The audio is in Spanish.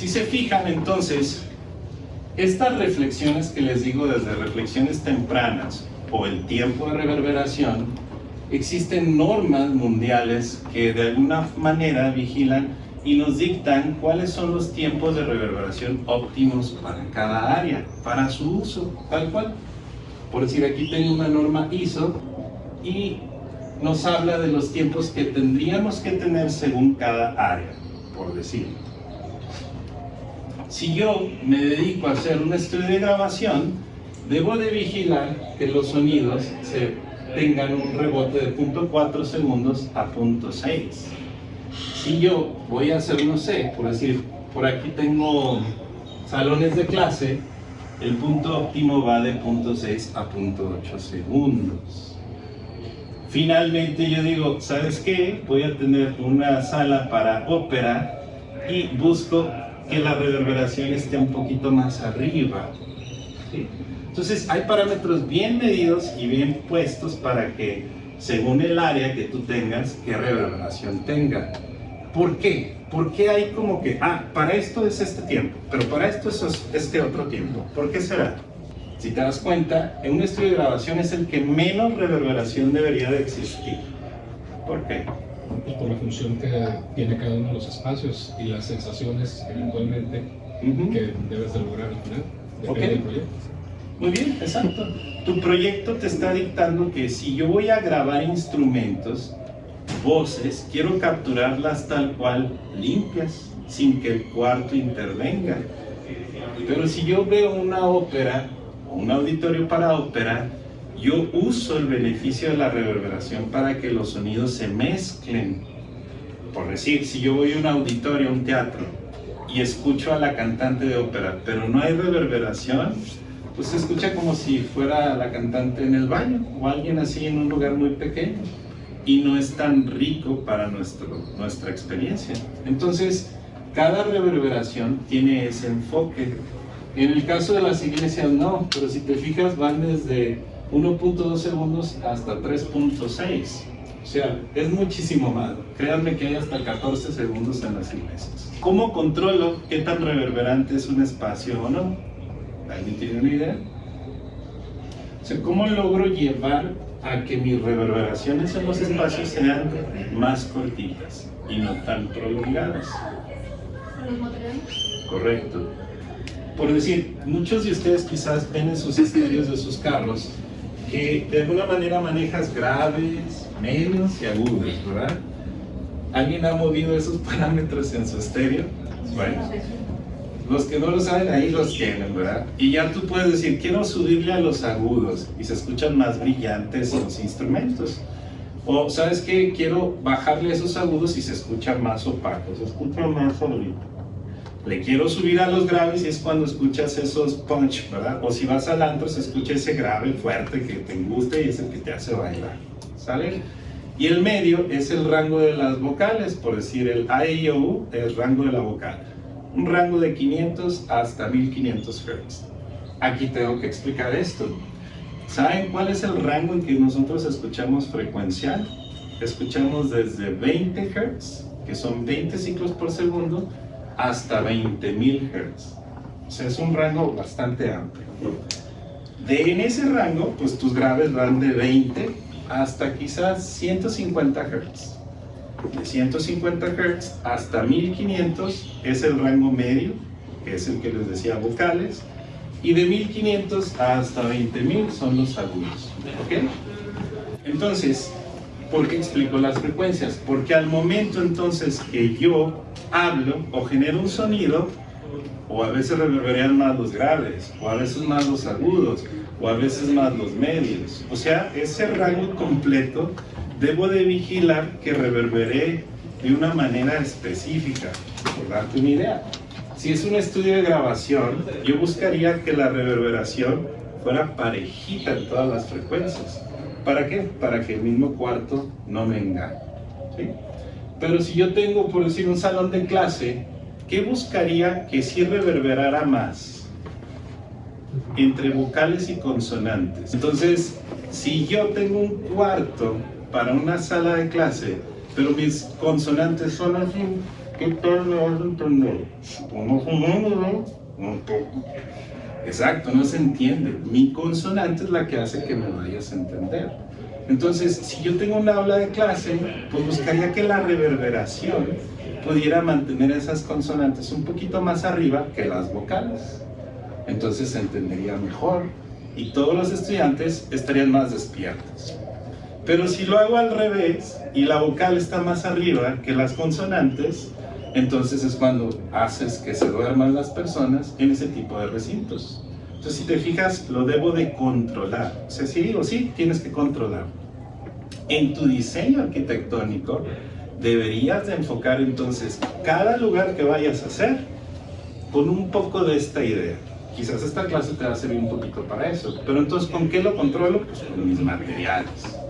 Si se fijan, entonces, estas reflexiones que les digo desde reflexiones tempranas o el tiempo de reverberación, existen normas mundiales que de alguna manera vigilan y nos dictan cuáles son los tiempos de reverberación óptimos para cada área, para su uso, tal cual. Por decir, aquí tengo una norma ISO y nos habla de los tiempos que tendríamos que tener según cada área, por decir. Si yo me dedico a hacer un estudio de grabación, debo de vigilar que los sonidos tengan un rebote de 0.4 segundos a 0.6. Si yo voy a hacer, no sé, por decir, por aquí tengo salones de clase, el punto óptimo va de 0.6 a 0.8 segundos. Finalmente yo digo, ¿sabes qué? Voy a tener una sala para ópera y busco que la reverberación esté un poquito más arriba. ¿Sí? Entonces hay parámetros bien medidos y bien puestos para que, según el área que tú tengas, qué reverberación tenga. ¿Por qué? Porque hay como que, para esto es este tiempo, pero para esto es este otro tiempo. ¿Por qué será? Si te das cuenta, en un estudio de grabación es el que menos reverberación debería de existir. ¿Por qué? Pues por la función que tiene cada uno de los espacios y las sensaciones eventualmente que debes de lograr al final. Depende del proyecto. Muy bien, exacto. Tu proyecto te está dictando que si yo voy a grabar instrumentos, voces, quiero capturarlas tal cual, limpias, sin que el cuarto intervenga. Pero si yo veo una ópera, o un auditorio para ópera, yo uso el beneficio de la reverberación para que los sonidos se mezclen. Por decir, si yo voy a un auditorio, a un teatro, y escucho a la cantante de ópera, pero no hay reverberación, pues se escucha como si fuera la cantante en el baño, o alguien así en un lugar muy pequeño, y no es tan rico para nuestra experiencia. Entonces, cada reverberación tiene ese enfoque. En el caso de las iglesias no, pero si te fijas van desde 1.2 segundos hasta 3.6. O sea, es muchísimo más. Créanme que hay hasta 14 segundos en las iglesias. ¿Cómo controlo qué tan reverberante es un espacio o no? ¿Alguien tiene una idea? O sea, ¿cómo logro llevar a que mis reverberaciones en los espacios sean más cortitas y no tan prolongadas? ¿Con los materiales? Correcto. Por decir, muchos de ustedes quizás ven en sus estéreos de sus carros que de alguna manera manejas graves, medios y agudos, ¿verdad? ¿Alguien ha movido esos parámetros en su estéreo? Bueno, los que no lo saben ahí los tienen, ¿verdad? Y ya tú puedes decir, quiero subirle a los agudos y se escuchan más brillantes los instrumentos. O, ¿sabes qué? Quiero bajarle esos agudos y se escucha más opaco, se escucha más solito. Le quiero subir a los graves y es cuando escuchas esos punch, ¿verdad? O si vas al antro se escucha ese grave fuerte que te gusta y es el que te hace bailar, ¿sale? Y el medio es el rango de las vocales, por decir el A, E, I, O, U es el rango de la vocal. Un rango de 500 hasta 1500 Hz. Aquí tengo que explicar esto. ¿Saben cuál es el rango en que nosotros escuchamos frecuencial? Escuchamos desde 20 Hz, que son 20 ciclos por segundo, hasta 20.000 Hz. O sea, es un rango bastante amplio. En ese rango, pues tus graves van de 20 hasta quizás 150 Hz. De 150 Hz hasta 1500 es el rango medio, que es el que les decía vocales, y de 1500 hasta 20.000 son los agudos. ¿Ok? Entonces, ¿por qué explico las frecuencias? Porque al momento entonces que yo hablo o genero un sonido, o a veces reverberan más los graves, o a veces más los agudos, o a veces más los medios. O sea, ese rango completo debo de vigilar que reverbere de una manera específica, por darte una idea. Si es un estudio de grabación, yo buscaría que la reverberación fuera parejita en todas las frecuencias. ¿Para qué? Para que el mismo cuarto no me engañe, ¿sí? Pero si yo tengo, por decir, un salón de clase, ¿qué buscaría que sí reverberara más? Entre vocales y consonantes. Entonces, si yo tengo un cuarto para una sala de clase, pero mis consonantes son así, ¿qué tal me vas a entender? Pues más o menos, ¿no? Un poco. Exacto, no se entiende. Mi consonante es la que hace que me vayas a entender. Entonces, si yo tengo una aula de clase, pues buscaría que la reverberación pudiera mantener esas consonantes un poquito más arriba que las vocales. Entonces se entendería mejor y todos los estudiantes estarían más despiertos. Pero si lo hago al revés y la vocal está más arriba que las consonantes, entonces es cuando haces que se duerman las personas en ese tipo de recintos. Entonces, si te fijas, lo debo de controlar. O sea, si digo sí, tienes que controlar. En tu diseño arquitectónico, deberías de enfocar entonces cada lugar que vayas a hacer con un poco de esta idea. Quizás esta clase te va a servir un poquito para eso, pero entonces, ¿con qué lo controlo? Pues con mis materiales.